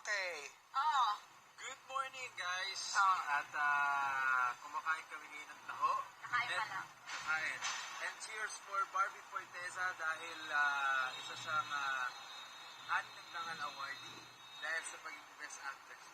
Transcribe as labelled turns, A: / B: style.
A: Okay.
B: Oo.
A: Good morning, guys.
B: Oh.
A: At kumakain kami ngayon ng taho.
B: Nakain pa lang.
A: Nakain. And cheers for Barbie Forteza dahil isa siyang 6 ng Dangal Awardee dahil sa pagiging Best Actress.